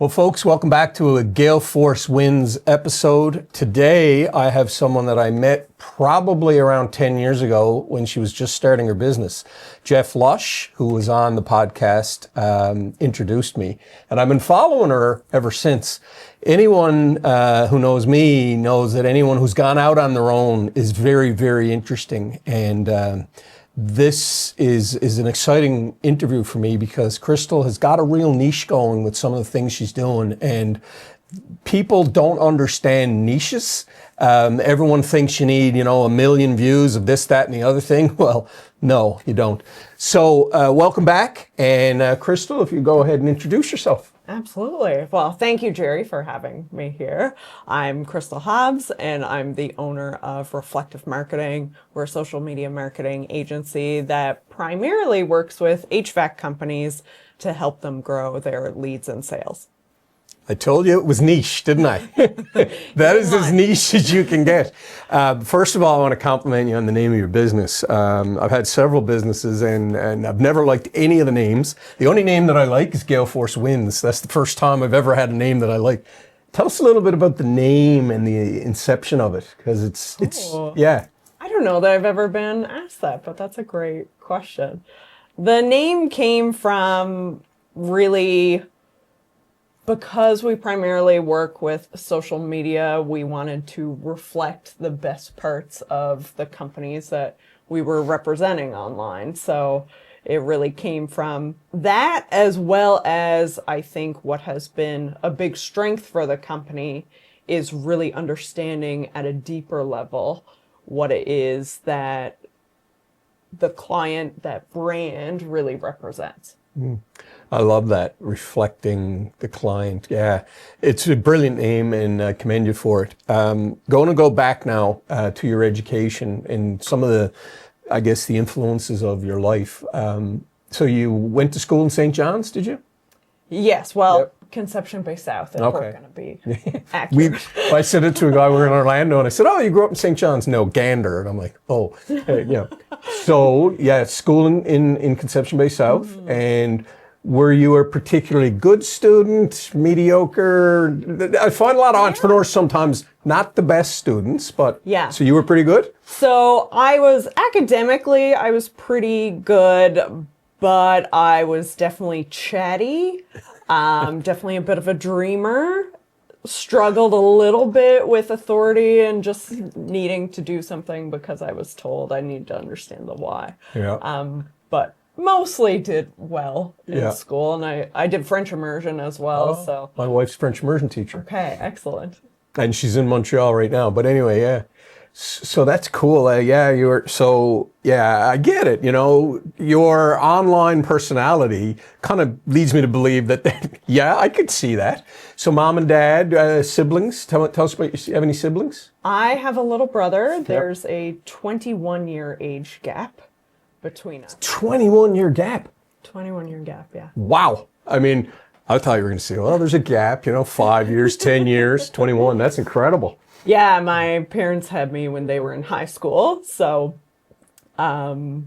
Well, folks, welcome back to a Gale Force Wins episode. Today, I have someone that I met probably around 10 years ago when she was just starting her business. Jeff Lush, who was on the podcast, introduced me, and I've been following her ever since. Anyone who knows me knows that anyone who's gone out on their own is very, very interesting. And this is an exciting interview for me because Krystal has got a real niche going with some of the things she's doing, and people don't understand niches. Everyone thinks you need, a million views of this, that, and the other thing. Well, no, you don't. So welcome back. And Krystal, if you go ahead and introduce yourself. Absolutely. Well, thank you, Jerry, for having me here. I'm Krystal Hobbs, and I'm the owner of Reflective Marketing. We're a social media marketing agency that primarily works with HVAC companies to help them grow their leads and sales. I told you it was niche, didn't I? That is as niche as you can get. First of all, I want to compliment you on the name of your business. I've had several businesses and I've never liked any of the names. The only name that I like is Gale Force Wins. That's the first time I've ever had a name that I like. Tell us a little bit about the name and the inception of it, because yeah. I don't know that I've ever been asked that, but that's a great question. The name came from really... Because we primarily work with social media, we wanted to reflect the best parts of the companies that we were representing online. So it really came from that, as well as I think what has been a big strength for the company is really understanding at a deeper level what it is that the client, that brand really represents. I love that, reflecting the client. Yeah, it's a brilliant name, and I commend you for it. Going to go back now to your education and some of the, I guess, the influences of your life. So you went to school in St. John's, did you? Yes, well, Conception Bay South, if we're going to be accurate. I said it to a guy, we were in Orlando, and I said, "Oh, you grew up in St. John's?" "No, Gander." And I'm like, "Oh, yeah." So, yeah, school in Conception Bay South. And were you a particularly good student, mediocre? I find a lot of entrepreneurs sometimes not the best students, but so you were pretty good? So I was pretty good, but I was definitely chatty. Definitely a bit of a dreamer, struggled a little bit with authority and just needing to do something because I was told I need to understand the why. Yeah. But mostly did well in school, and I did French immersion as well. So my wife's French immersion teacher. Okay, excellent. And she's in Montreal right now. But anyway, yeah. So that's cool. I get it. Your online personality kind of leads me to believe that, I could see that. So mom and dad, siblings, tell us about, you have any siblings? I have a little brother. There's a 21-year age gap between us. 21-year gap? 21-year gap, yeah. Wow. I mean, I thought you were going to say, well, there's a gap, 5 years, 10 years, 21. That's incredible. Yeah, my parents had me when they were in high school. So, my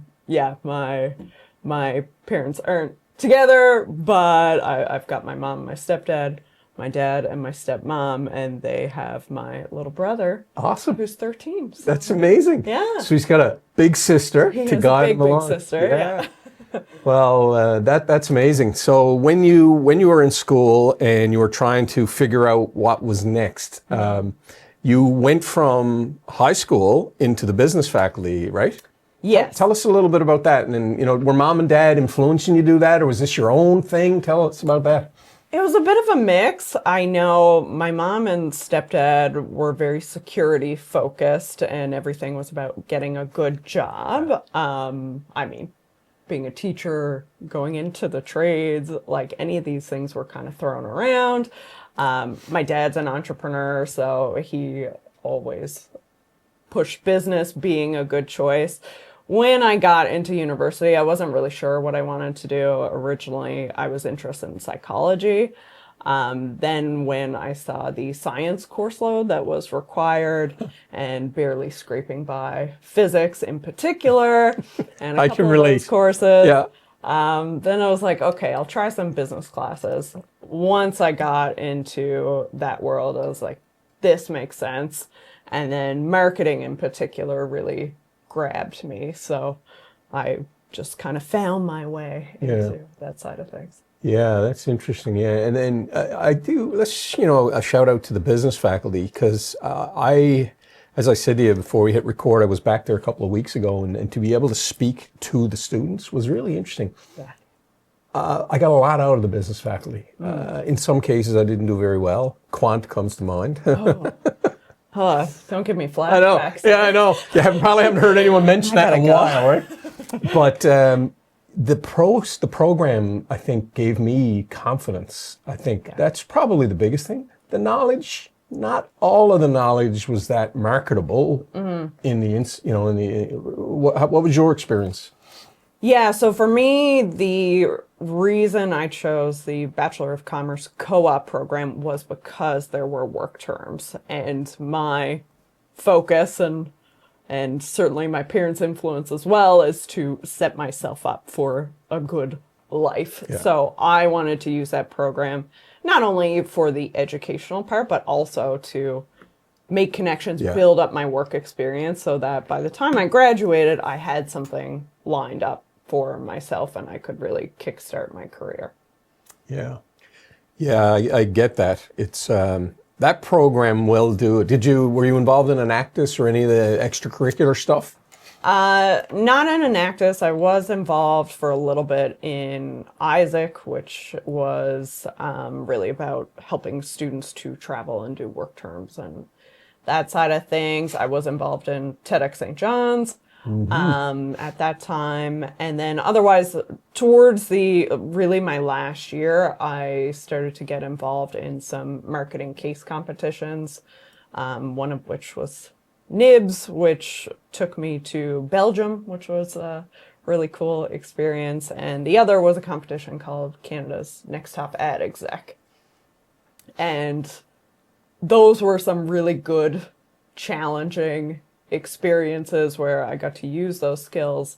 parents aren't together, but I've got my mom and my stepdad, my dad and my stepmom, and they have my little brother. Awesome. Who's 13. So. That's amazing. Yeah. So he's got a big sister to guide him along. Big sister, yeah. Well, that's amazing. So when you were in school and you were trying to figure out what was next, you went from high school into the business faculty, right? Yes. Tell us a little bit about that. And then, were mom and dad influencing you to do that, or was this your own thing? Tell us about that. It was a bit of a mix. I know my mom and stepdad were very security focused, and everything was about getting a good job. Being a teacher, going into the trades, like any of these things were kind of thrown around. My dad's an entrepreneur, so he always pushed business being a good choice. When I got into university, I wasn't really sure what I wanted to do. Originally, I was interested in psychology. Then when I saw the science course load that was required and barely scraping by physics in particular, and a couple of those courses, then I was like, okay, I'll try some business classes. once I got into that world, I was like, this makes sense. And then marketing in particular really grabbed me. So I just kind of found my way into that side of things. Yeah, that's interesting. Yeah, and then I do. Let's a shout out to the business faculty because as I said to you before we hit record, I was back there a couple of weeks ago, and to be able to speak to the students was really interesting. Yeah. I got a lot out of the business faculty. In some cases, I didn't do very well. Quant comes to mind. Don't give me flashbacks. I know. Yeah, I know. You probably haven't heard anyone mention that in a while, right? But the program, I think, gave me confidence. I think that's probably the biggest thing. The knowledge, not all of the knowledge was that marketable in the, what was your experience? Yeah, so for me, the reason I chose the Bachelor of Commerce co-op program was because there were work terms, and my focus and certainly my parents' influence as well is to set myself up for a good life. Yeah. So I wanted to use that program not only for the educational part, but also to make connections, build up my work experience so that by the time I graduated, I had something lined up for myself and I could really kickstart my career. Yeah. Yeah, I get that. It's that program will do it. Were you involved in Enactus or any of the extracurricular stuff? Not in Enactus. I was involved for a little bit in Isaac, which was really about helping students to travel and do work terms and that side of things. I was involved in TEDx St. John's at that time. And then otherwise, towards my last year, I started to get involved in some marketing case competitions, one of which was Nibs, which took me to Belgium, which was a really cool experience. And the other was a competition called Canada's Next Top Ad Exec. And those were some really good, challenging experiences where I got to use those skills.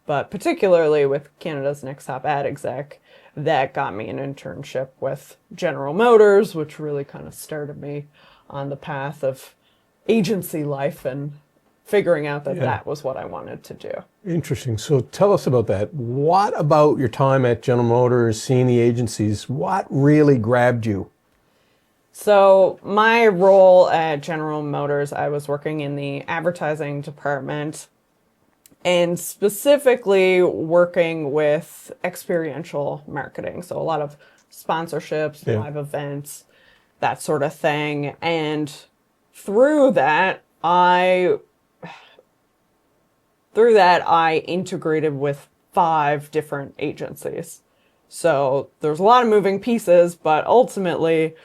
But particularly with Canada's Next Top Ad Exec, that got me an internship with General Motors, which really kind of started me on the path of agency life and figuring out that was what I wanted to do. Interesting. So tell us about that. What about your time at General Motors, seeing the agencies, what really grabbed you? So my role at General Motors, I was working in the advertising department and specifically working with experiential marketing. So a lot of sponsorships, live events, that sort of thing. And through that, I integrated with 5 different agencies. So there's a lot of moving pieces, but ultimately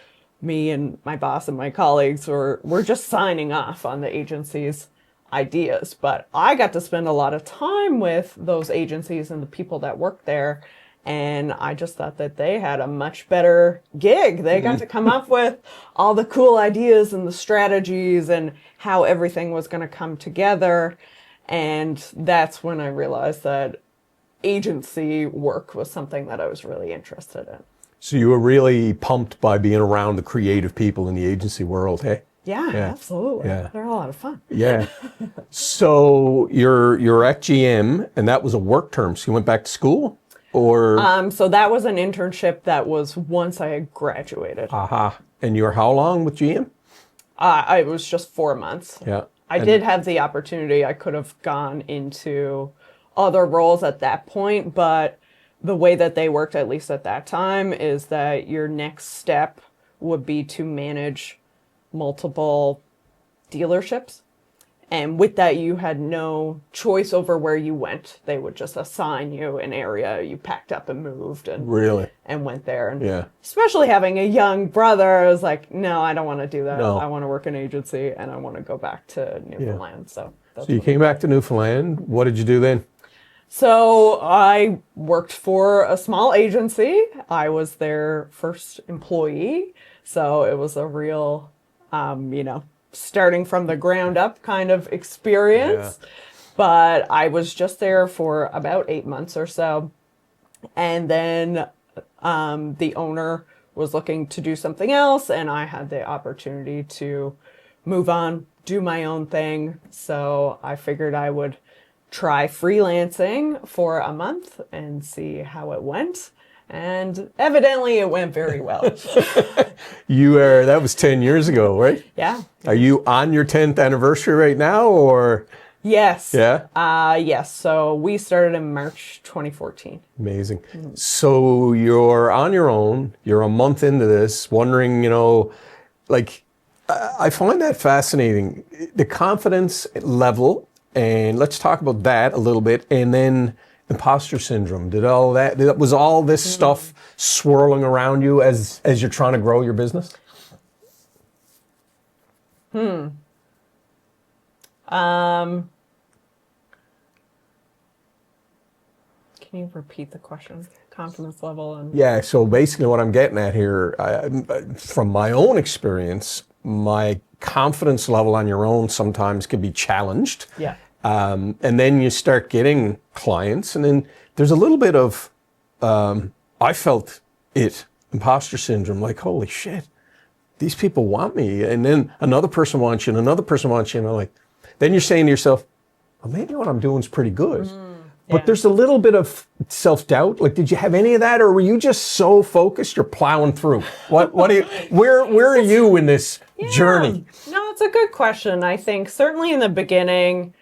me and my boss and my colleagues were just signing off on the agency's ideas. But I got to spend a lot of time with those agencies and the people that worked there. And I just thought that they had a much better gig. They got to come up with all the cool ideas and the strategies and how everything was going to come together. And that's when I realized that agency work was something that I was really interested in. So you were really pumped by being around the creative people in the agency world, hey? Yeah, absolutely. Yeah. They're a lot of fun. Yeah. So you're at GM, and that was a work term. So you went back to school, or? So that was an internship that was once I had graduated. And you were how long with GM? I was just 4 months. Yeah. I did have the opportunity. I could have gone into other roles at that point, but the way that they worked, at least at that time, is that your next step would be to manage multiple dealerships. And with that, you had no choice over where you went. They would just assign you an area. You packed up and moved and went there. And especially having a young brother, I was like, no, I don't want to do that. No. I want to work in agency and I want to go back to Newfoundland. So you came back to Newfoundland. What did you do then? So I worked for a small agency. I was their first employee. So it was a real, starting from the ground up kind of experience. Yeah. But I was just there for about 8 months or so. And then the owner was looking to do something else, and I had the opportunity to move on, do my own thing. So I figured I would try freelancing for a month and see how it went. And evidently it went very well. That was 10 years ago, right? Yeah. Are you on your 10th anniversary right now, or? Yes. Yeah? Yes. So we started in March 2014. Amazing. So you're on your own, you're a month into this, wondering, like, I find that fascinating. The confidence level, and let's talk about that a little bit, and then imposter syndrome. Was all this stuff swirling around you as you're trying to grow your business? Can you repeat the question? Confidence level and Yeah, so basically what I'm getting at here, from my own experience, my confidence level on your own sometimes can be challenged. yeah. And then you start getting clients, and then there's a little bit of, I felt it, imposter syndrome, like, holy shit, these people want me. And then another person wants you, and another person wants you, and then you're saying to yourself, well, maybe what I'm doing is pretty good. But there's a little bit of self-doubt. Like, did you have any of that, or were you just so focused you're plowing through? Where are you in this journey? No, it's a good question. I think certainly in the beginning,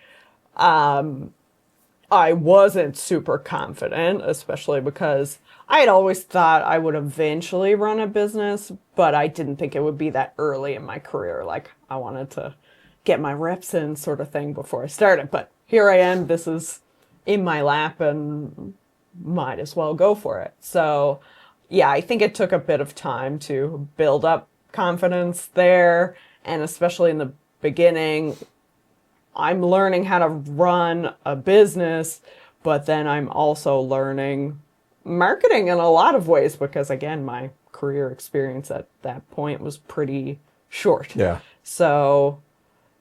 I wasn't super confident, especially because I had always thought I would eventually run a business, but I didn't think it would be that early in my career. Like, I wanted to get my reps in sort of thing before I started. But here I am. This is in my lap and might as well go for it. So yeah, I think it took a bit of time to build up confidence there. And especially in the beginning, I'm learning how to run a business, but then I'm also learning marketing in a lot of ways because, again, my career experience at that point was pretty short. Yeah. So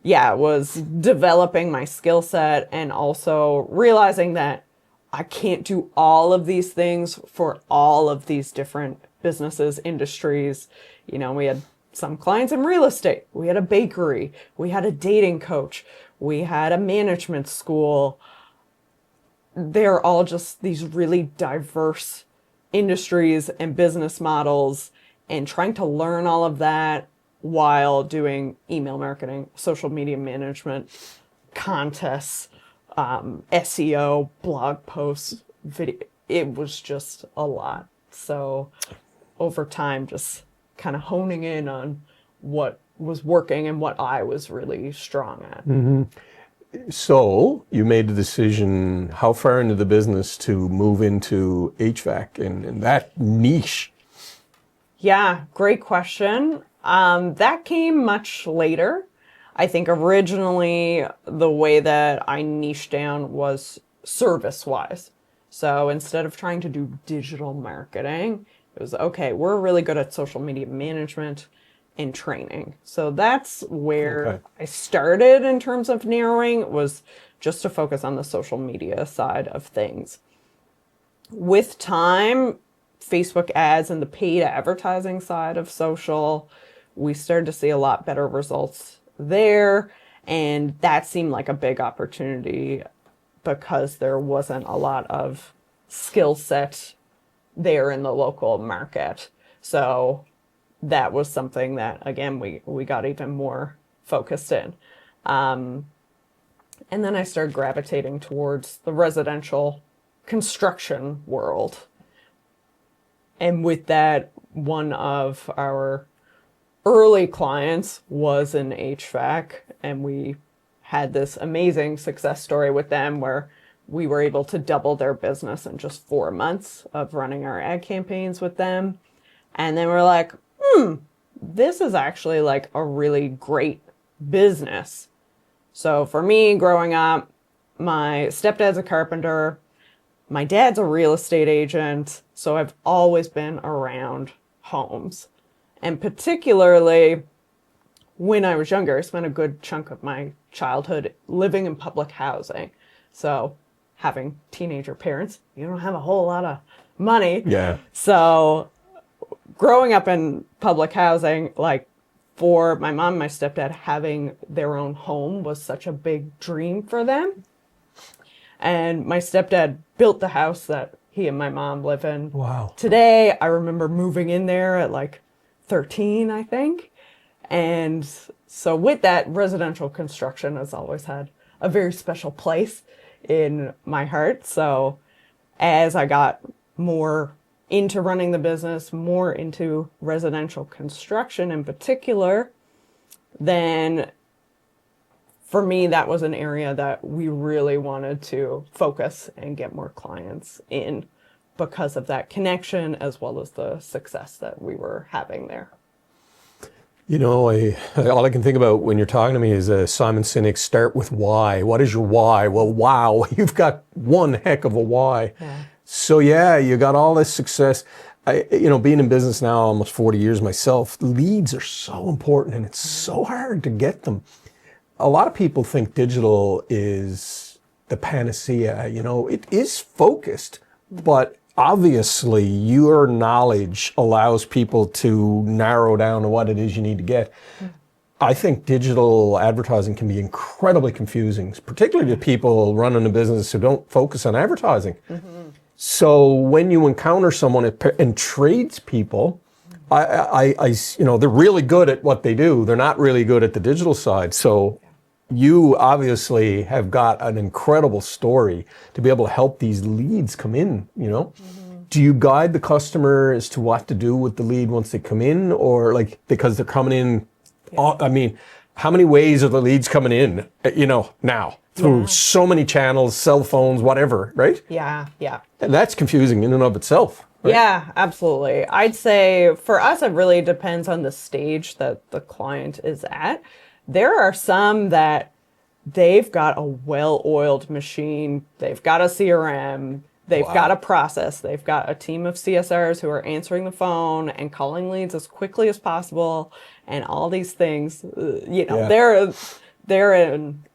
yeah, it was developing my skill set and also realizing that I can't do all of these things for all of these different businesses, industries. We had some clients in real estate. We had a bakery. We had a dating coach. We had a management school. They're all just these really diverse industries and business models, and trying to learn all of that while doing email marketing, social media management, contests, SEO, blog posts, video. It was just a lot. So over time, just kind of honing in on what was working and what I was really strong at. So you made the decision, how far into the business, to move into HVAC and that niche? Yeah, great question. That came much later. I think originally the way that I niched down was service-wise. So instead of trying to do digital marketing, it was, okay, we're really good at social media management and training. So that's where I started in terms of narrowing, was just to focus on the social media side of things. With time, Facebook ads and the paid advertising side of social, we started to see a lot better results there. And that seemed like a big opportunity because there wasn't a lot of skill set there in the local market. So that was something that, again, we got even more focused in. And then I started gravitating towards the residential construction world. And with that, one of our early clients was in HVAC, and we had this amazing success story with them where we were able to double their business in just 4 months of running our ad campaigns with them. And then we're like, this is actually like a really great business. So for me, growing up, my stepdad's a carpenter. My dad's a real estate agent. So I've always been around homes. And particularly when I was younger, I spent a good chunk of my childhood living in public housing. So having teenager parents, you don't have a whole lot of money. Yeah. So growing up in public housing, like for my mom and my stepdad, having their own home was such a big dream for them. And my stepdad built the house that he and my mom live in. Wow. Today, I remember moving in there at like 13, I think. And so with that, residential construction has always had a very special place in my heart. So as I got more into running the business, more into residential construction in particular, then for me, that was an area that we really wanted to focus and get more clients in because of that connection as well as the success that we were having there. You know, all I can think about when you're talking to me is Simon Sinek's start with why. What is your why? Well, wow, you've got one heck of a why. Yeah. So yeah, you got all this success. Being in business now almost 40 years myself, leads are so important and it's so hard to get them. A lot of people think digital is the panacea. It is focused, but obviously your knowledge allows people to narrow down to what it is you need to get. I think digital advertising can be incredibly confusing, particularly to people running a business who don't focus on advertising. Mm-hmm. So when you encounter someone and tradespeople, they're really good at what they do. They're not really good at the digital side. So you obviously have got an incredible story to be able to help these leads come in, Mm-hmm. Do you guide the customer as to what to do with the lead once they come in, or because they're coming in, how many ways are the leads coming in, now through so many channels, cell phones, whatever, right? Yeah. And that's confusing in and of itself. Right? Yeah, absolutely. I'd say for us, it really depends on the stage that the client is at. There are some that they've got a well-oiled machine, they've got a CRM, they've got a process, they've got a team of CSRs who are answering the phone and calling leads as quickly as possible, and all these things. They're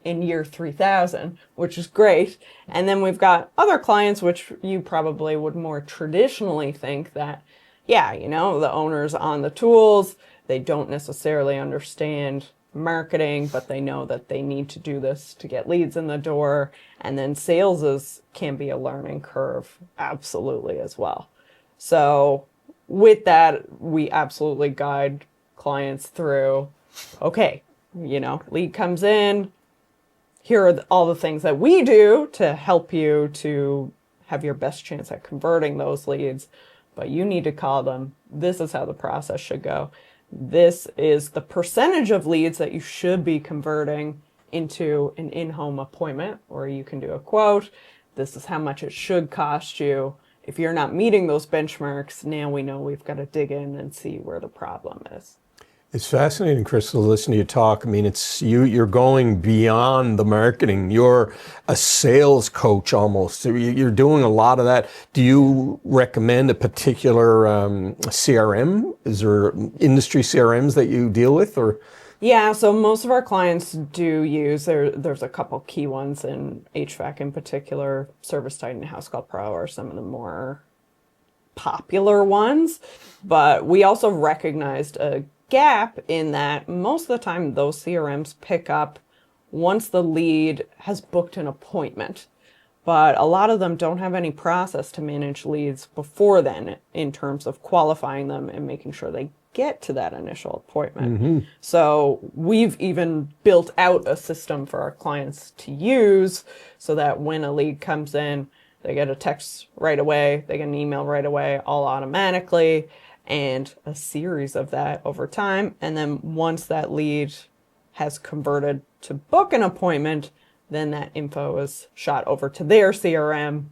in year 3000, which is great. And then we've got other clients, which you probably would more traditionally think that, the owner's on the tools, they don't necessarily understand marketing, but they know that they need to do this to get leads in the door. And then sales can be a learning curve, absolutely, as well. So with that, we absolutely guide clients through, okay, lead comes in, here are all the things that we do to help you to have your best chance at converting those leads, but you need to call them. This is how the process should go. This is the percentage of leads that you should be converting into an in-home appointment, or you can do a quote. This is how much it should cost you. If you're not meeting those benchmarks, now we know we've got to dig in and see where the problem is. It's fascinating, Krystal, to listen to you talk. I mean, it's you're going beyond the marketing. You're a sales coach almost. You're doing a lot of that. Do you recommend a particular CRM? Is there industry CRMs that you deal with, or? Yeah, so most of our clients do use, there's a couple key ones in HVAC in particular. ServiceTitan, Housecall Pro are some of the more popular ones. But we also recognized a gap in that most of the time those CRMs pick up once the lead has booked an appointment. But a lot of them don't have any process to manage leads before then in terms of qualifying them and making sure they get to that initial appointment. Mm-hmm. So we've even built out a system for our clients to use so that when a lead comes in, they get a text right away, they get an email right away, all automatically, and a series of that over time. And then once that lead has converted to book an appointment, then that info is shot over to their CRM,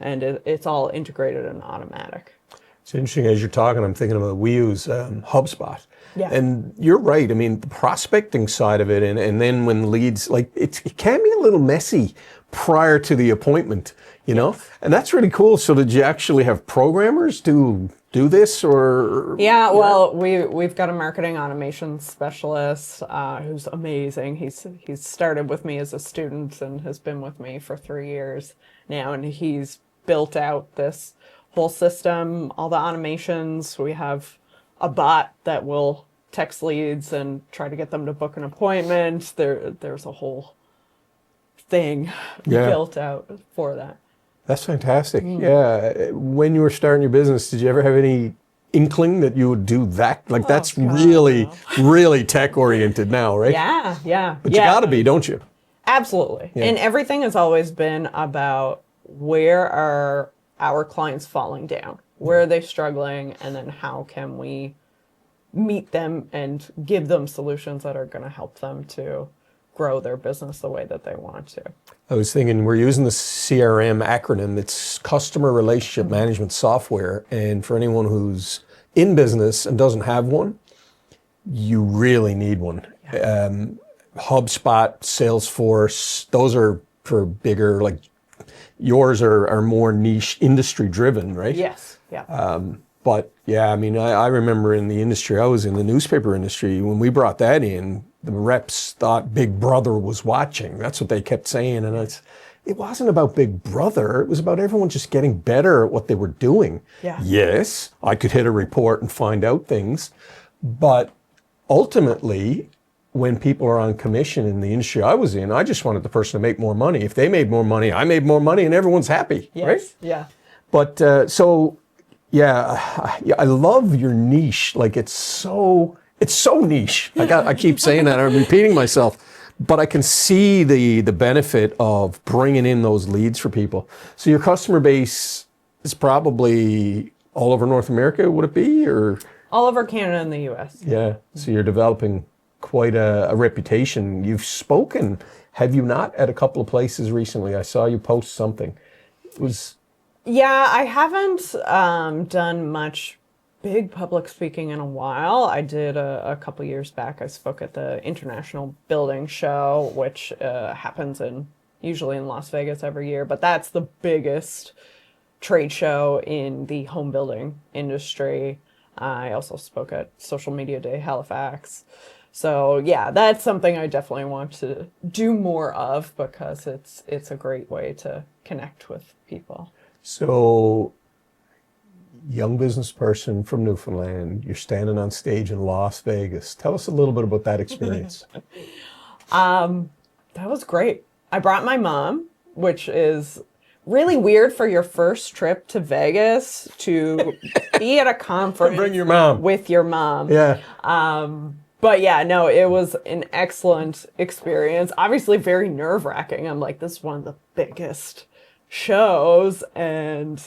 and it's all integrated and automatic. It's interesting as you're talking, I'm thinking about, we use HubSpot. Yeah. And you're right. I mean, the prospecting side of it, and then when leads, it can be a little messy prior to the appointment, Yes. And that's really cool. So did you actually have programmers do this, or? Yeah, well, we've got a marketing automation specialist who's amazing. He's started with me as a student and has been with me for 3 years now, and he's built out this whole system, all the automations. We have a bot that will text leads and try to get them to book an appointment. There's a whole thing built out for that. That's fantastic. Yeah. When you were starting your business, did you ever have any inkling that you would do that? Like that's really tech oriented now, right? Yeah. But you gotta be, don't you? Absolutely. Yeah. And everything has always been about where are our clients falling down? Where are they struggling? And then how can we meet them and give them solutions that are going to help them to grow their business the way that they want to. I was thinking we're using the CRM acronym. It's Customer Relationship Management Software. And for anyone who's in business and doesn't have one, you really need one. HubSpot, Salesforce, those are for bigger, like yours are more niche industry driven, right? Yes. Yeah. But yeah, I mean, I remember in the industry, I was in the newspaper industry, when we brought that in, the reps thought Big Brother was watching. That's what they kept saying. And it wasn't about Big Brother. It was about everyone just getting better at what they were doing. Yeah. Yes, I could hit a report and find out things. But ultimately, when people are on commission in the industry I was in, I just wanted the person to make more money. If they made more money, I made more money, and everyone's happy, right? Yeah. But I love your niche. Like it's so niche. I keep saying that. I'm repeating myself, but I can see the benefit of bringing in those leads for people. So your customer base is probably all over North America. Would it be, or all over Canada and the U.S. Yeah. So you're developing quite a reputation. You've spoken, have you not, at a couple of places recently? I saw you post something. It was. Yeah, I haven't done much big public speaking in a while. I did a couple years back. I spoke at the International Building Show, which happens usually in Las Vegas every year. But that's the biggest trade show in the home building industry. I also spoke at Social Media Day Halifax. So yeah, that's something I definitely want to do more of because it's a great way to connect with people. So, young business person from Newfoundland, you're standing on stage in Las Vegas. Tell us a little bit about that experience. That was great. I brought my mom, which is really weird for your first trip to Vegas to be at a conference. Bring your mom. With your mom. Yeah. But yeah, no, it was an excellent experience. Obviously very nerve-wracking. I'm like, this is one of the biggest shows, and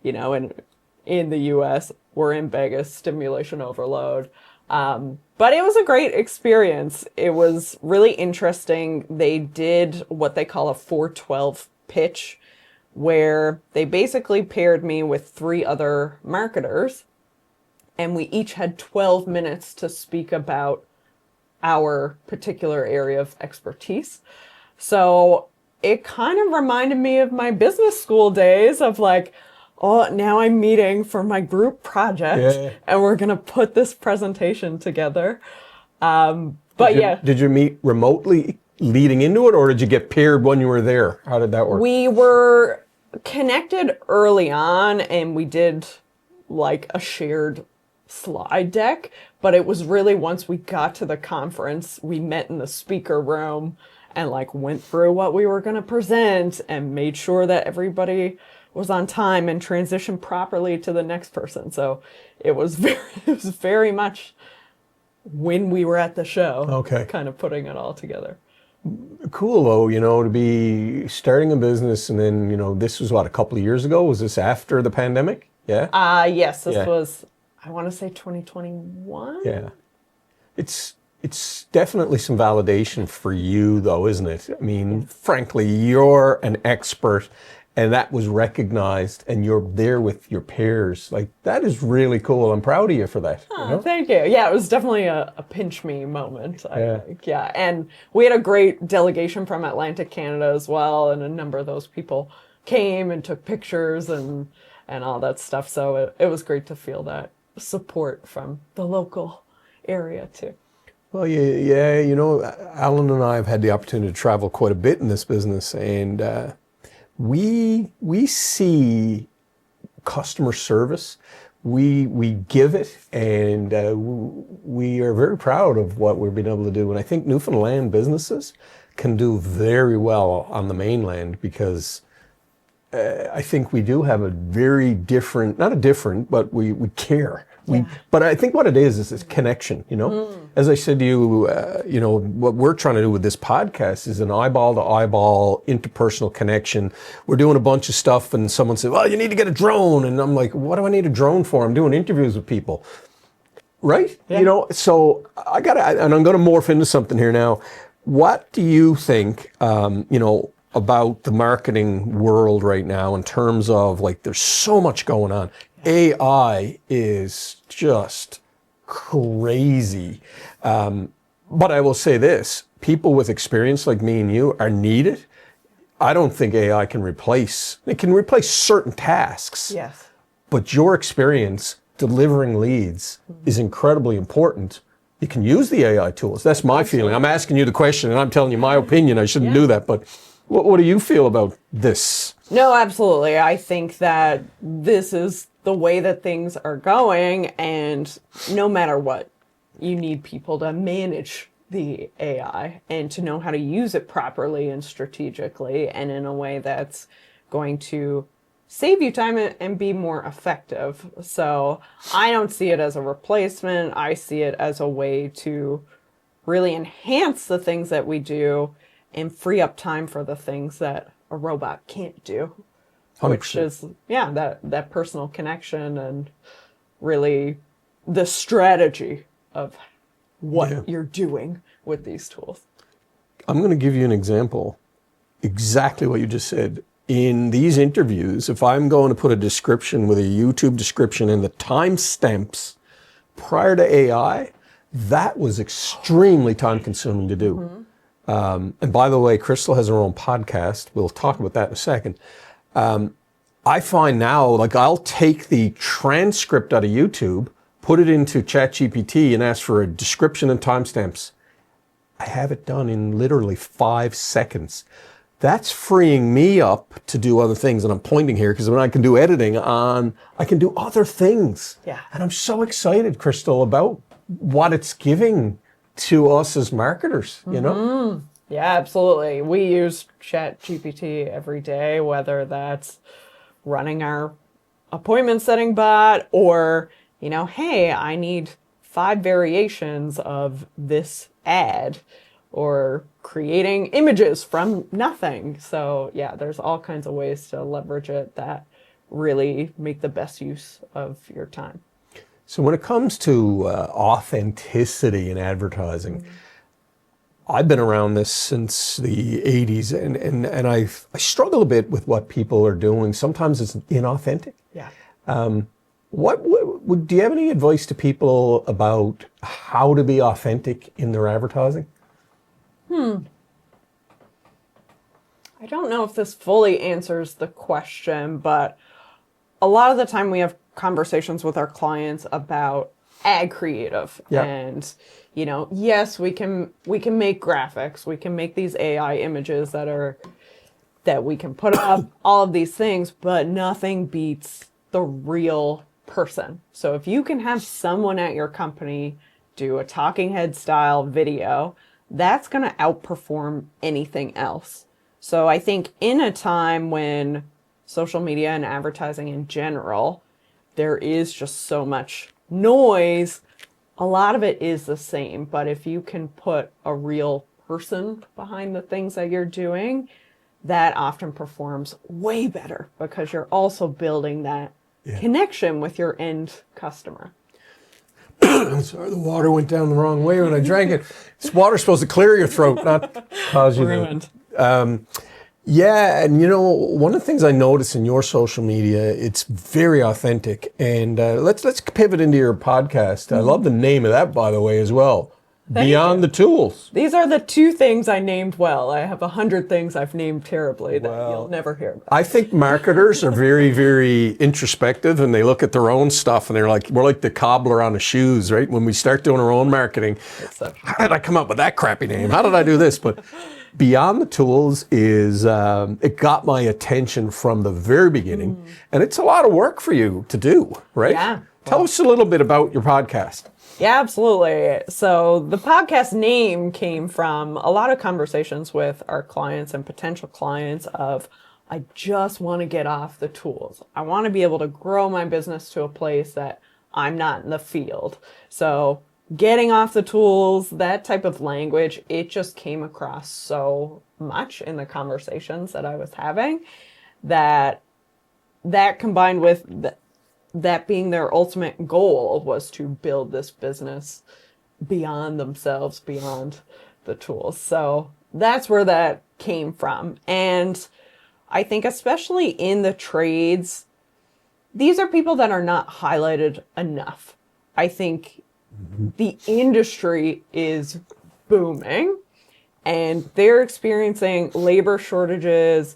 in the US we're in Vegas, stimulation overload, but it was a great experience. It was really interesting. They did what they call a 412 pitch, where they basically paired me with 3 other marketers, and we each had 12 minutes to speak about our particular area of expertise. So it kind of reminded me of my business school days of like, oh, now I'm meeting for my group project and we're going to put this presentation together. Did you meet remotely leading into it, or did you get paired when you were there? How did that work? We were connected early on and we did like a shared slide deck, but it was really once we got to the conference, we met in the speaker room and like went through what we were going to present and made sure that everybody was on time and transitioned properly to the next person. So it was very much when we were at the show, kind of putting it all together. Cool though, to be starting a business, and then, this was what, a couple of years ago? Was this after the pandemic? Yeah. Yes, this was, I want to say 2021. Yeah. It's definitely some validation for you, though, isn't it? I mean, frankly, you're an expert, and that was recognized, and you're there with your peers. Like, that is really cool. I'm proud of you for that. Thank you. Yeah, it was definitely a pinch me moment, I think. Yeah, and we had a great delegation from Atlantic Canada as well, and a number of those people came and took pictures and all that stuff. So it was great to feel that support from the local area, too. Well, Alan and I have had the opportunity to travel quite a bit in this business, and we see customer service. we give it, and we are very proud of what we've been able to do. And I think Newfoundland businesses can do very well on the mainland because I think we do have a very different, not a different, but we care. But I think what it is this connection, you know? As I said to you, you know, what we're trying to do with this podcast is an eyeball to eyeball interpersonal connection. We're doing a bunch of stuff and someone said, well, you need to get a drone. And I'm like, what do I need a drone for? I'm doing interviews with people. Right? Yeah. You know, so and I'm going to morph into something here now. What do you think, you know, about the marketing world right now in terms of like, there's so much going on. AI is just crazy. But I will say this, people with experience like me and you are needed. I don't think AI can replace certain tasks. Yes. But your experience delivering leads is incredibly important. You can use the AI tools. That's my feeling. I'm asking you the question and I'm telling you my opinion. I shouldn't do that, but what do you feel about this? No, absolutely. I think that this is the way that things are going, and no matter what, you need people to manage the AI and to know how to use it properly and strategically and in a way that's going to save you time and be more effective. So I don't see it as a replacement. I see it as a way to really enhance the things that we do and free up time for the things that a robot can't do. 100%. Which is, that personal connection and really the strategy of what you're doing with these tools. I'm going to give you an example. Exactly what you just said. In these interviews, if I'm going to put a description with a YouTube description and the timestamps prior to AI, that was extremely time consuming to do. And by the way, Krystal has her own podcast. We'll talk about that in a second. I find now, like I'll take the transcript out of YouTube, put it into ChatGPT and ask for a description and timestamps. I have it done in literally 5 seconds. That's freeing me up to do other things. And I'm pointing here because when I can do editing I can do other things. Yeah. And I'm so excited, Krystal, about what it's giving to us as marketers, you know? Yeah, absolutely. We use ChatGPT every day, whether that's running our appointment setting bot or, you know, hey, I need 5 variations of this ad or creating images from nothing. So yeah, there's all kinds of ways to leverage it that really make the best use of your time. So when it comes to authenticity in advertising, I've been around this since the 80s, and I struggle a bit with what people are doing. Sometimes it's inauthentic. Yeah. Do you have any advice to people about how to be authentic in their advertising? I don't know if this fully answers the question, but a lot of the time we have conversations with our clients about ad creative. Yeah. And, you know, yes, we can make graphics, we can make these AI images that we can put up, all of these things, but nothing beats the real person. So if you can have someone at your company do a talking head style video, that's going to outperform anything else. So I think in a time when social media and advertising in general, there is just so much noise, a lot of it is the same. But if you can put a real person behind the things that you're doing, that often performs way better because you're also building that connection with your end customer. I'm sorry, the water went down the wrong way when I drank it. This water's supposed to clear your throat, not cause you Ruined. Yeah, and you know, one of the things I notice in your social media, it's very authentic. And let's pivot into your podcast. I love the name of that, by the way, as well. Beyond the tools. These are the two things I named well. I have 100 things I've named terribly that Well, you'll never hear about. I think marketers are very, very introspective, and they look at their own stuff and they're like, we're like the cobbler on the shoes, right? When we start doing our own marketing, how did I come up with that crappy name? How did I do this? But Beyond the Tools is, it got my attention from the very beginning, and it's a lot of work for you to do, right? Yeah. Tell us a little bit about your podcast. Yeah, absolutely. So the podcast name came from a lot of conversations with our clients and potential clients of, I just want to get off the tools. I want to be able to grow my business to a place that I'm not in the field. So getting off the tools, that type of language, it just came across so much in the conversations that I was having that combined with that being their ultimate goal was to build this business beyond themselves, beyond the tools. So that's where that came from. And I think especially in the trades, these are people that are not highlighted enough. I think the industry is booming and they're experiencing labor shortages,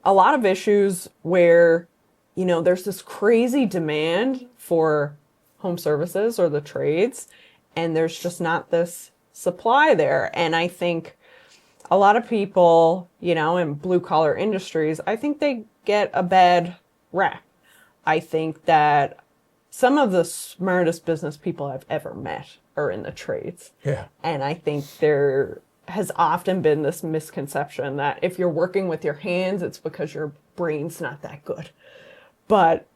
a lot of issues where there's this crazy demand for home services or the trades, and there's just not this supply there. And I think a lot of people, in blue collar industries, I think they get a bad rap. I think that some of the smartest business people I've ever met are in the trades. Yeah. And I think there has often been this misconception that if you're working with your hands, it's because your brain's not that good. But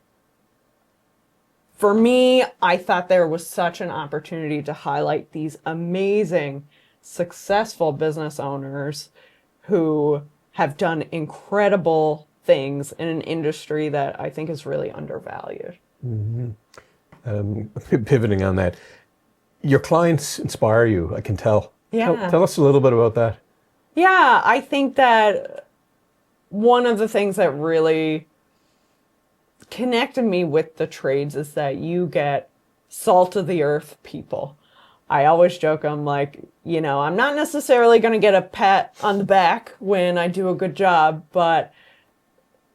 for me, I thought there was such an opportunity to highlight these amazing, successful business owners who have done incredible things in an industry that I think is really undervalued. Pivoting on that, your clients inspire you, I can tell. Yeah. Tell us a little bit about that. Yeah, I think that one of the things that really connected me with the trades is that you get salt of the earth people. I always joke, I'm like, I'm not necessarily going to get a pat on the back when I do a good job, but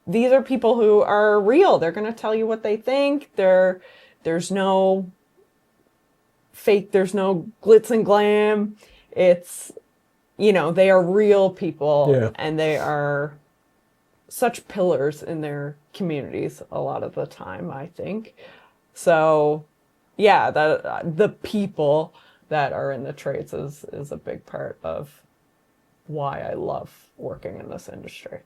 these are people who are real. They're going to tell you what they think. There's no fake, there's no glitz and glam. It's, they are real people, and they are such pillars in their communities a lot of the time, I think. So, yeah, the people that are in the trades is a big part of why I love working in this industry.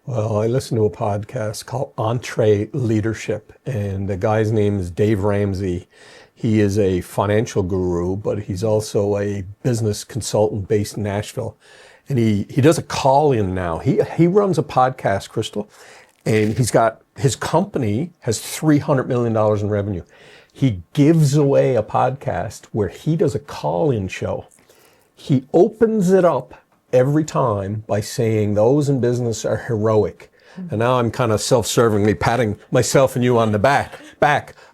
Well, I listen to a podcast called Entrepreneurship, and the guy's name is Dave Ramsey. He is a financial guru, but he's also a business consultant based in Nashville. And he does a call-in now. He runs a podcast, Krystal, and his company has $300 million in revenue. He gives away a podcast where he does a call-in show. He opens it up every time by saying those in business are heroic. And now I'm kind of self-servingly patting myself and you on the back.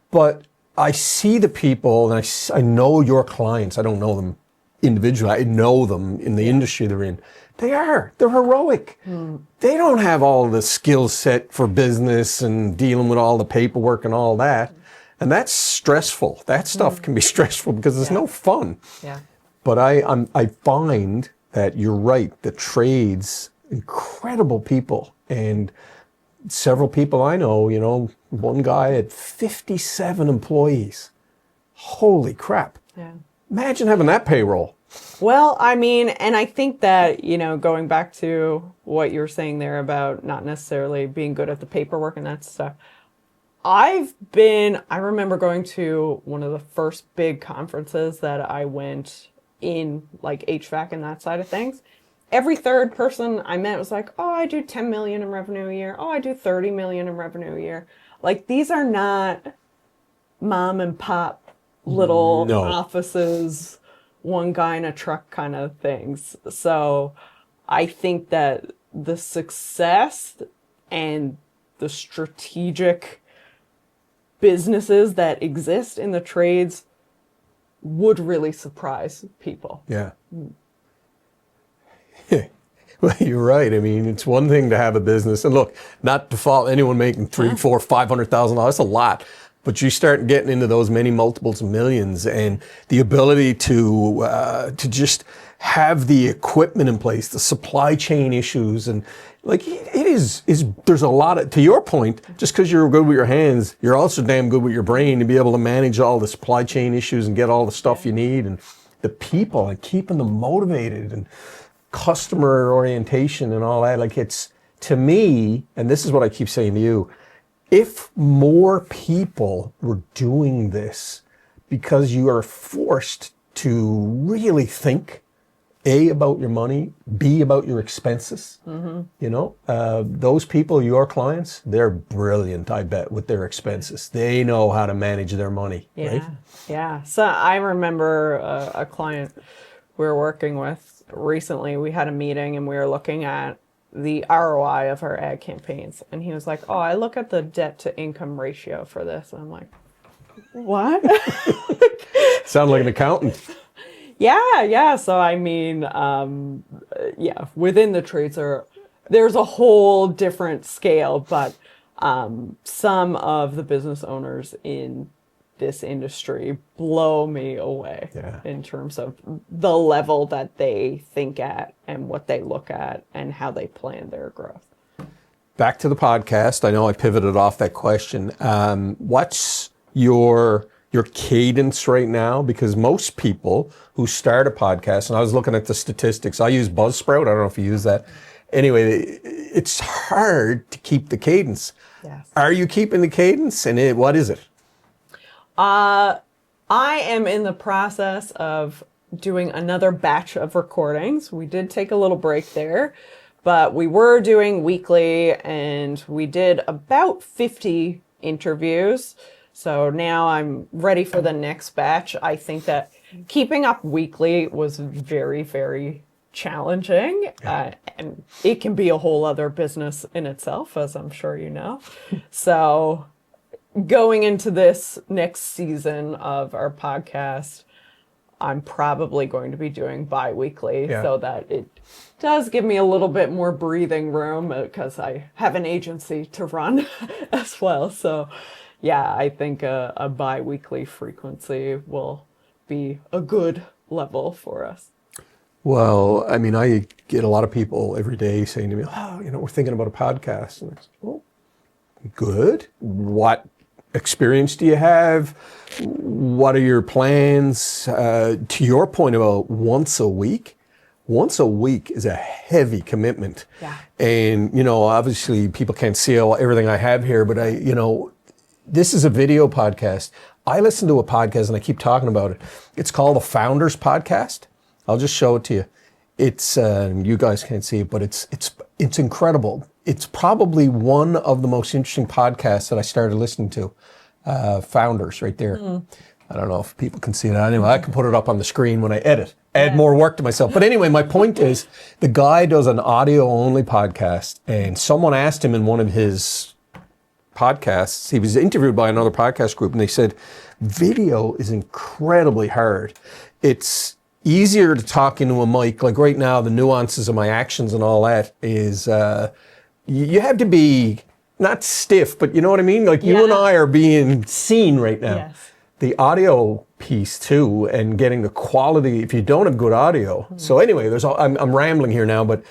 But I see the people, and I know your clients. I don't know them individually. I know them in the industry they're in. They're heroic. They don't have all the skill set for business and dealing with all the paperwork and all that. And that's stressful. That stuff can be stressful because it's no fun. Yeah. But I find that you're right. The trades, incredible people, and several people I know, one guy had 57 employees. Holy crap. Yeah. Imagine having that payroll. Well, I mean, and I think that, going back to what you were saying there about not necessarily being good at the paperwork and that stuff, I remember going to one of the first big conferences that I went in, like HVAC and that side of things. Every third person I met was like, oh, I do 10 million in revenue a year. Oh, I do 30 million in revenue a year. Like, these are not mom and pop little offices, one guy in a truck kind of things. So I think that the success and the strategic businesses that exist in the trades would really surprise people. Yeah. Well, you're right. I mean, it's one thing to have a business, and look, not to fault anyone making $300,000, $400,000. That's a lot. But you start getting into those many multiples of millions, and the ability to just have the equipment in place, the supply chain issues, and like it is there's a lot of, to your point, just because you're good with your hands, you're also damn good with your brain to be able to manage all the supply chain issues and get all the stuff you need, and the people, and keeping them motivated, and customer orientation and all that. Like, it's, to me, and this is what I keep saying to you, if more people were doing this, because you are forced to really think, A, about your money, B, about your expenses. You know, those people, your clients, they're brilliant, I bet, with their expenses. They know how to manage their money, right? Yeah. So I remember a client we were working with recently. We had a meeting and we were looking at the ROI of our ad campaigns. And he was like, oh, I look at the debt to income ratio for this. And I'm like, what? Sound like an accountant. Yeah. So, I mean, within the trades, there's a whole different scale, but some of the business owners in this industry blow me away in terms of the level that they think at and what they look at and how they plan their growth. Back to the podcast. I know I pivoted off that question. What's your cadence right now? Because most people who start a podcast, and I was looking at the statistics, I use Buzzsprout. I don't know if you use that. Anyway, it's hard to keep the cadence. Yes. Are you keeping the cadence? And what is it? I am in the process of doing another batch of recordings. We did take a little break there, but we were doing weekly, and we did about 50 interviews. So now I'm ready for the next batch. I think that keeping up weekly was very, very challenging, and it can be a whole other business in itself, as I'm sure you know. So going into this next season of our podcast, I'm probably going to be doing bi-weekly so that it does give me a little bit more breathing room, because I have an agency to run as well. So yeah, I think a bi-weekly frequency will be a good level for us. Well, I mean, I get a lot of people every day saying to me, oh, we're thinking about a podcast. And I say, well, good. What experience do you have? What are your plans? To your point about once a week is a heavy commitment. Yeah. And, obviously people can't see everything I have here, but this is a video podcast. I listen to a podcast and I keep talking about it. It's called the Founders Podcast. I'll just show it to you. It's, you guys can't see it, but it's incredible. It's probably one of the most interesting podcasts that I started listening to. Founders, right there. I don't know if people can see that. Anyway, I can put it up on the screen when I edit. Add more work to myself. But anyway, my point is, the guy does an audio-only podcast, and someone asked him in one of his podcasts, he was interviewed by another podcast group, and they said, video is incredibly hard. It's easier to talk into a mic. Like right now, the nuances of my actions and all that is, you have to be not stiff, but you know what I mean? Like you and I are being seen right now. Yes. The audio piece too, and getting the quality, if you don't have good audio. So anyway, I'm rambling here now, but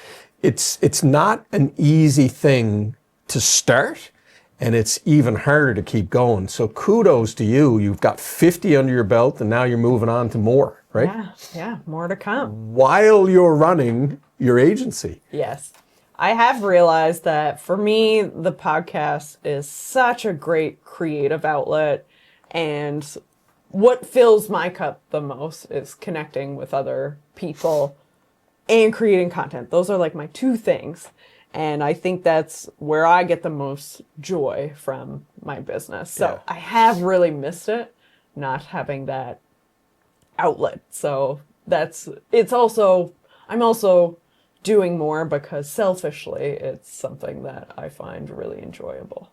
it's not an easy thing to start, and it's even harder to keep going. So kudos to you. You've got 50 under your belt, and now you're moving on to more, right? Yeah, more to come. While you're running your agency. Yes. I have realized that for me, the podcast is such a great creative outlet, and what fills my cup the most is connecting with other people and creating content. Those are like my two things. And I think that's where I get the most joy from my business. So I have really missed it, not having that outlet. So I'm also doing more because selfishly it's something that I find really enjoyable.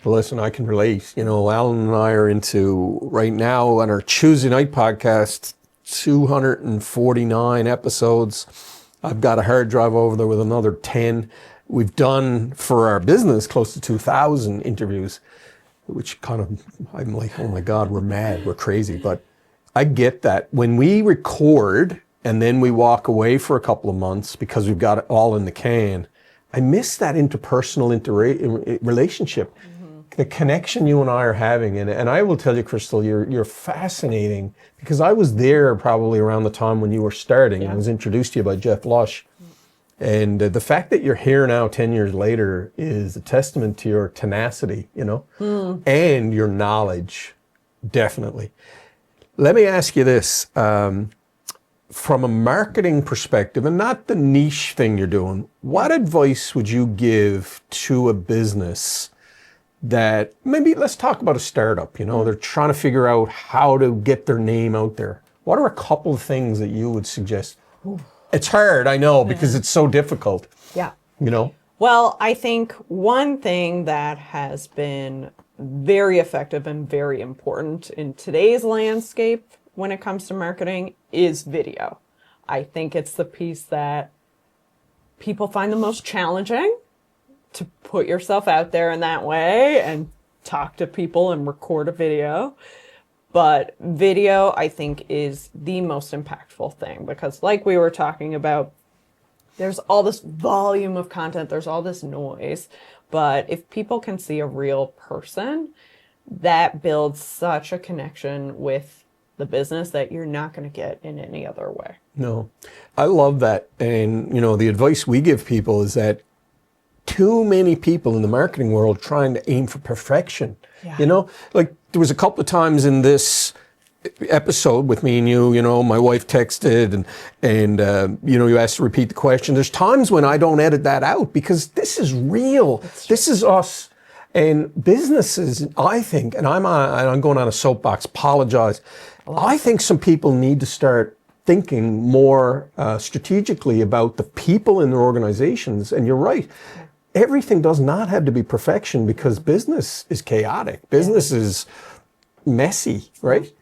Well, listen, I can relate. You know, Alan and I are into, right now on our Tuesday night podcast, 249 episodes. I've got a hard drive over there with another 10. We've done for our business close to 2,000 interviews, which kind of, I'm like, oh my God, we're mad, we're crazy. But I get that. When we record and then we walk away for a couple of months because we've got it all in the can, I miss that interpersonal relationship, the connection you and I are having. And I will tell you, Krystal, you're fascinating, because I was there probably around the time when you were starting. Yeah. I was introduced to you by Jeff Lush. And the fact that you're here now 10 years later is a testament to your tenacity, you know, and your knowledge, definitely. Let me ask you this. From a marketing perspective, and not the niche thing you're doing, what advice would you give to a business that, maybe let's talk about a startup, you know, they're trying to figure out how to get their name out there. What are a couple of things that you would suggest? It's hard, I know, because it's so difficult. Yeah. You know? Well, I think one thing that has been very effective and very important in today's landscape when it comes to marketing is video. I think it's the piece that people find the most challenging, to put yourself out there in that way and talk to people and record a video. But video, I think, is the most impactful thing, because like we were talking about, there's all this volume of content, there's all this noise. But if people can see a real person, that builds such a connection with the business that you're not going to get in any other way. No, I love that. And, you know, the advice we give people is that too many people in the marketing world trying to aim for perfection. Yeah. You know, like there was a couple of times in this episode with me and you know, my wife texted and you know, you asked to repeat the question. There's times when I don't edit that out, because this is real. This is us. And businesses, I think, and I'm going on a soapbox, apologize. I think some people need to start thinking more strategically about the people in their organizations. And you're right. Everything does not have to be perfection, because business is chaotic. Business is messy, right?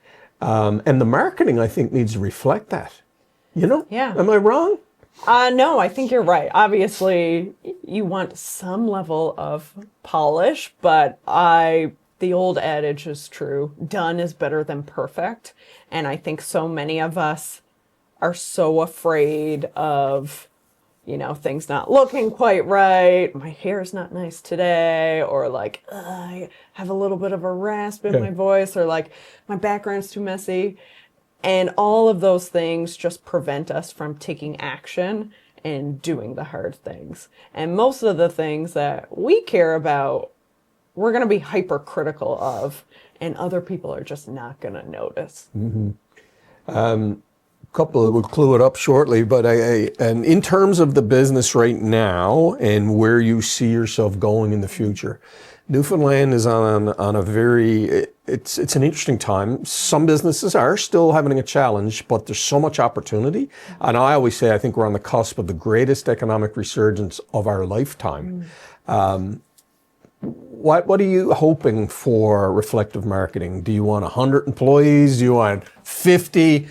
And the marketing, I think, needs to reflect that. You know? Yeah. Am I wrong? No, I think you're right. Obviously, you want some level of polish, but the old adage is true. Done is better than perfect. And I think so many of us are so afraid of, you know, things not looking quite right. My hair is not nice today, or like, I have a little bit of a rasp in my voice, or like my background's too messy. And all of those things just prevent us from taking action and doing the hard things. And most of the things that we care about, we're going to be hypercritical of, and other people are just not going to notice. Couple we'll clue it up shortly, but and in terms of the business right now and where you see yourself going in the future, Newfoundland is on a very, it's an interesting time. Some businesses are still having a challenge, but there's so much opportunity. And I always say, I think we're on the cusp of the greatest economic resurgence of our lifetime. What are you hoping for Reflective Marketing? Do you want 100 employees? Do you want 50?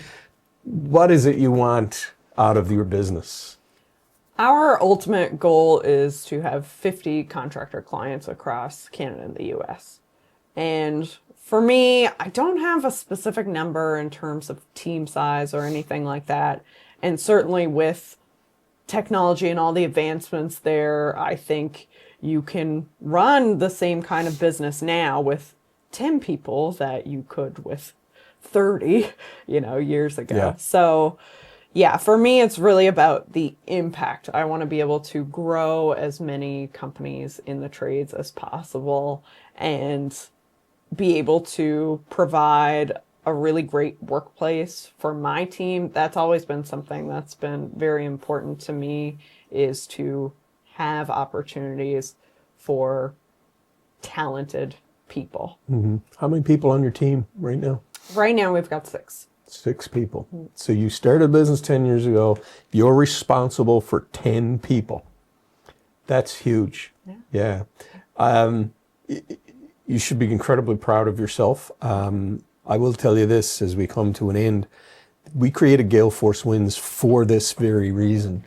What is it you want out of your business? Our ultimate goal is to have 50 contractor clients across Canada and the US. And for me, I don't have a specific number in terms of team size or anything like that. And certainly with technology and all the advancements there, I think you can run the same kind of business now with 10 people that you could with 30, you know, years ago. Yeah. So yeah, for me, it's really about the impact. I want to be able to grow as many companies in the trades as possible and be able to provide a really great workplace for my team. That's always been something that's been very important to me, is to have opportunities for talented people. How many people on your team right now? Right now, we've got 6. 6 people. So you started a business 10 years ago. You're responsible for 10 people. That's huge. Yeah. You should be incredibly proud of yourself. I will tell you this as we come to an end. We created Gale Force Wins for this very reason.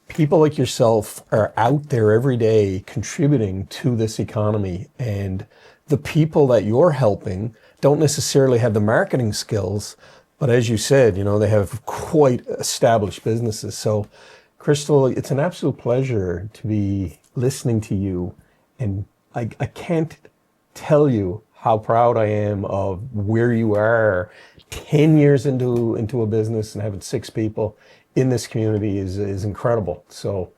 People like yourself are out there every day contributing to this economy, and the people that you're helping don't necessarily have the marketing skills, but as you said, they have quite established businesses. So, Krystal, it's an absolute pleasure to be listening to you, and I can't tell you how proud I am of where you are 10 years into a business and having 6 people in this community is incredible. So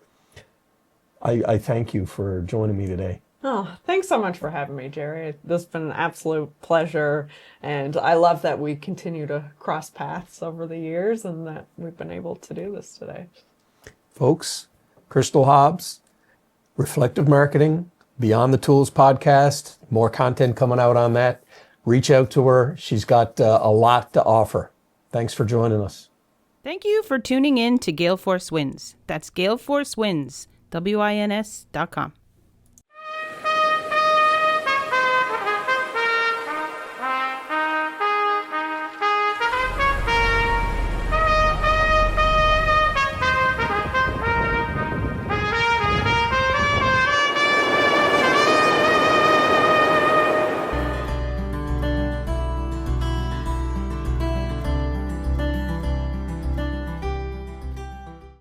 I thank you for joining me today. Oh, thanks so much for having me, Jerry. This has been an absolute pleasure. And I love that we continue to cross paths over the years and that we've been able to do this today. Folks, Krystal Hobbs, Reflective Marketing, Beyond the Tools podcast, more content coming out on that. Reach out to her. She's got a lot to offer. Thanks for joining us. Thank you for tuning in to Gale Force Wins. That's Gale Force Wins, WINS.com.